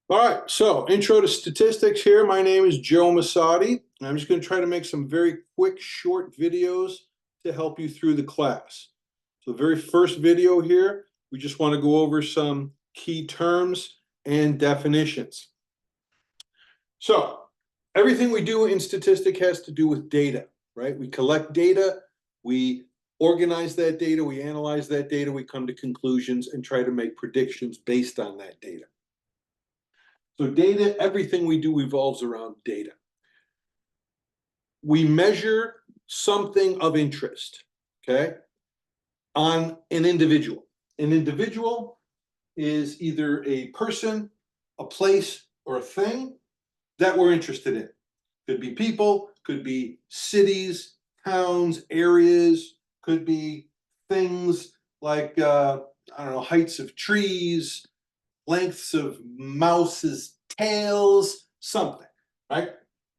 All right, so intro to statistics here. My name is Joe Masadi, and I'm just going to try to make some very quick, short videos to help you through the class. So the very first video here, we just want to go over some key terms and definitions. So everything we do in statistics has to do with data, right? We collect data, we organize that data, we analyze that data, we come to conclusions and try to make predictions based on that data. So data, everything we do revolves around data. We measure something of interest, okay, on an individual. An individual is either a person, a place, or a thing that we're interested in. Could be people, could be cities, towns, areas, could be things like, I don't know, heights of trees, lengths of mouses' tails, something, right?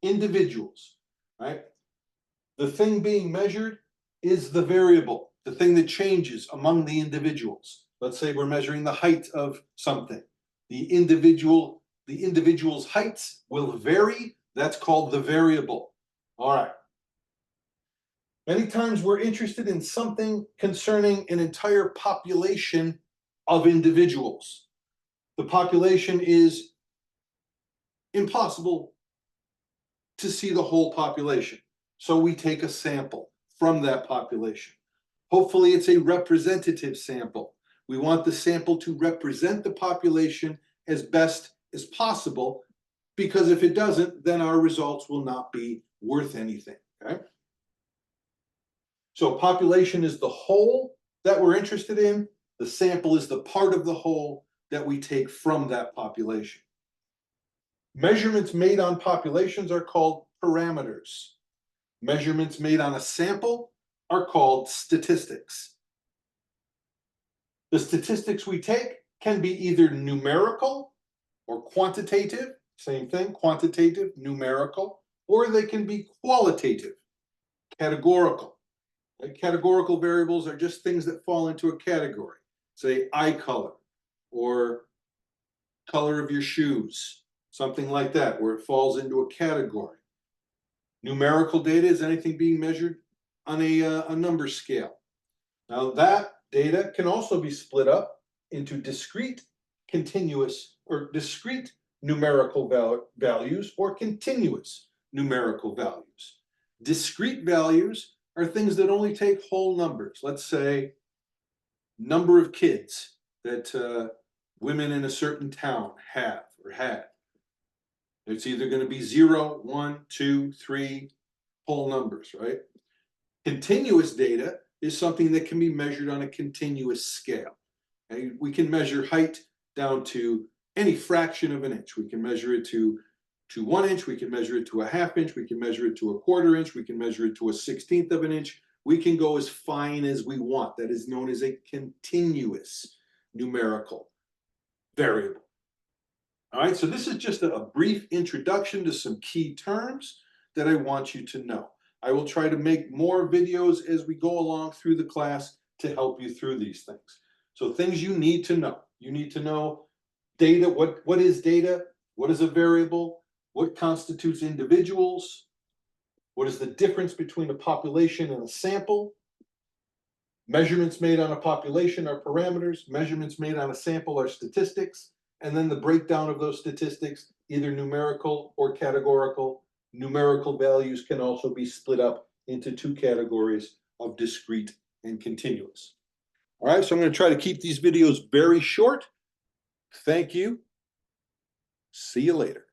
Individuals, right? The thing being measured is the variable, the thing that changes among the individuals. Let's say we're measuring the height of something. The individual's heights will vary. That's called the variable. All right. Many times we're interested in something concerning an entire population of individuals. The population is impossible to see the whole population. So we take a sample from that population. Hopefully it's a representative sample. We want the sample to represent the population as best as possible, because if it doesn't, then our results will not be worth anything, okay? So population is the whole that we're interested in. The sample is the part of the whole that we take from that population. Measurements made on populations are called parameters. Measurements made on a sample are called statistics. The statistics we take can be either numerical or quantitative, same thing, quantitative, numerical, or they can be qualitative, categorical. Categorical variables are just things that fall into a category, say eye color or color of your shoes, something like that, where it falls into a category. Numerical data is anything being measured on a number scale. Now that data can also be split up into discrete, continuous, or discrete numerical values or continuous numerical values. Discrete values are things that only take whole numbers. Let's say number of kids that women in a certain town have or had. It's either going to be 0, 1, 2, 3, whole numbers, right? Continuous data is something that can be measured on a continuous scale. Okay? We can measure height down to any fraction of an inch. We can measure it to 1 inch, we can measure it to a ½ inch, we can measure it to a ¼ inch, we can measure it to a 1/16 of an inch. We can go as fine as we want. That is known as a continuous numerical variable. All right, so this is just a brief introduction to some key terms that I want you to know. I will try to make more videos as we go along through the class to help you through these things. So things you need to know. You need to know data. What is data? What is a variable? What constitutes individuals? What is the difference between a population and a sample? Measurements made on a population are parameters. Measurements made on a sample are statistics. And then the breakdown of those statistics, either numerical or categorical. Numerical values can also be split up into two categories of discrete and continuous. All right, so I'm going to try to keep these videos very short. Thank you. See you later.